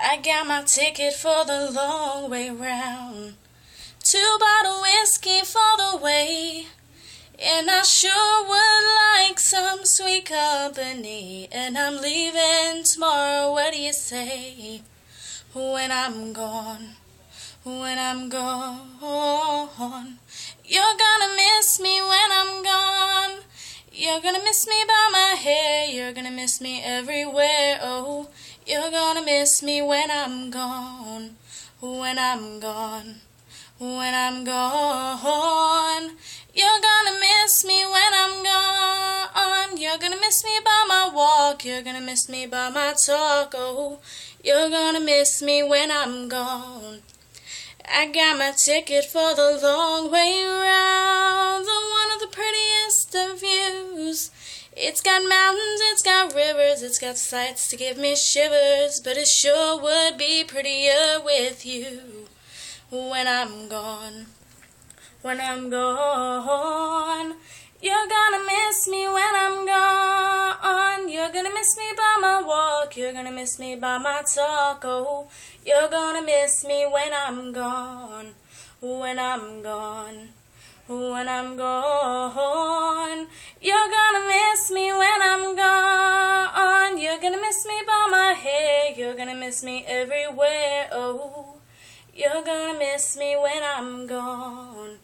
I got my ticket for the long way round. 2 bottle whiskey for the way. And I sure would like some sweet company. And I'm leaving tomorrow, what do you say? When I'm gone, when I'm gone, you're gonna miss me when I'm gone. You're gonna miss me by my hair, you're gonna miss me everywhere. Oh, you're gonna miss me when I'm gone, when I'm gone, when I'm gone. You're gonna miss me when I'm gone. You're gonna miss me by my walk, you're gonna miss me by my talk. Oh, you're gonna miss me when I'm gone. I got my ticket for the long way round, the one of the prettiest of views. It's got mountains, it's got rivers, it's got sights to give me shivers, but it sure would be prettier with you when I'm gone, when I'm gone. You're gonna miss me when I'm gone. You're gonna miss me by my walk, you're gonna miss me by my talk. Oh, you're gonna miss me when I'm gone, when I'm gone, when I'm gone. You're gonna miss me when I'm gone. You're gonna miss me by my hair, you're gonna miss me everywhere. Oh, you're gonna miss me when I'm gone.